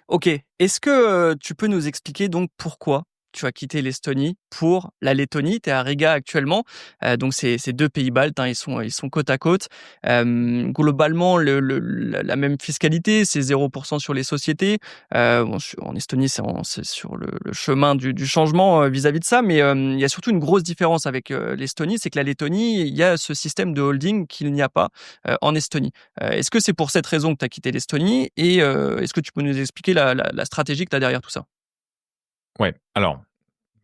OK. Est-ce que, tu peux nous expliquer donc pourquoi tu as quitté l'Estonie pour la Lettonie? Tu es à Riga actuellement, donc c'est 2 pays baltes, hein, ils sont côte à côte. Globalement la même fiscalité, c'est 0% sur les sociétés. Bon en Estonie, c'est sur le chemin du changement, vis-à-vis de ça, mais il y a surtout une grosse différence avec, l'Estonie, c'est que la Lettonie, il y a ce système de holding qu'il n'y a pas, en Estonie. Est-ce que c'est pour cette raison que tu as quitté l'Estonie et est-ce que tu peux nous expliquer la stratégie que tu as derrière tout ça? Ouais, alors,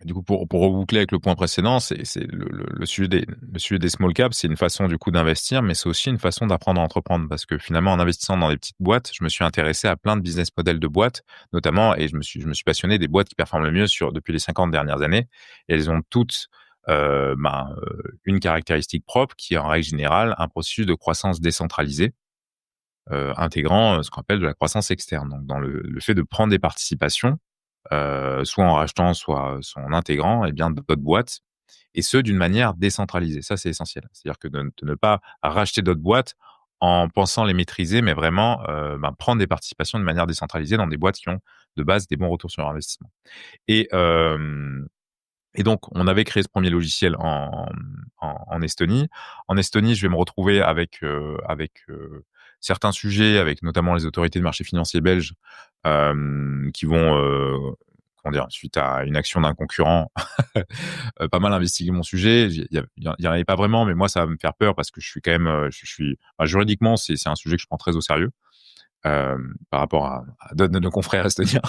du coup, pour reboucler avec le point précédent, c'est le sujet des small caps, c'est une façon, du coup, d'investir, mais c'est aussi une façon d'apprendre à entreprendre. Parce que finalement, en investissant dans des petites boîtes, je me suis intéressé à plein de business models de boîtes, notamment, et je me suis passionné des boîtes qui performent le mieux depuis les 50 dernières années. Et elles ont toutes une caractéristique propre qui est, en règle générale, un processus de croissance décentralisé, intégrant ce qu'on appelle de la croissance externe. Donc, dans le fait de prendre des participations, soit en rachetant, soit en intégrant, eh bien, d'autres boîtes, et ce, d'une manière décentralisée. Ça, c'est essentiel. C'est-à-dire que de ne pas racheter d'autres boîtes en pensant les maîtriser, mais vraiment prendre des participations de manière décentralisée dans des boîtes qui ont de base des bons retours sur investissement. Et, et donc, on avait créé ce premier logiciel en Estonie. En Estonie, je vais me retrouver avec certains sujets, avec notamment les autorités de marché financier belges, qui vont, comment dire, suite à une action d'un concurrent, pas mal investiguer mon sujet. Il y en avait pas vraiment, mais moi, ça va me faire peur parce que je suis quand même, enfin, juridiquement, c'est un sujet que je prends très au sérieux, par rapport à d'autres de nos confrères estoniens.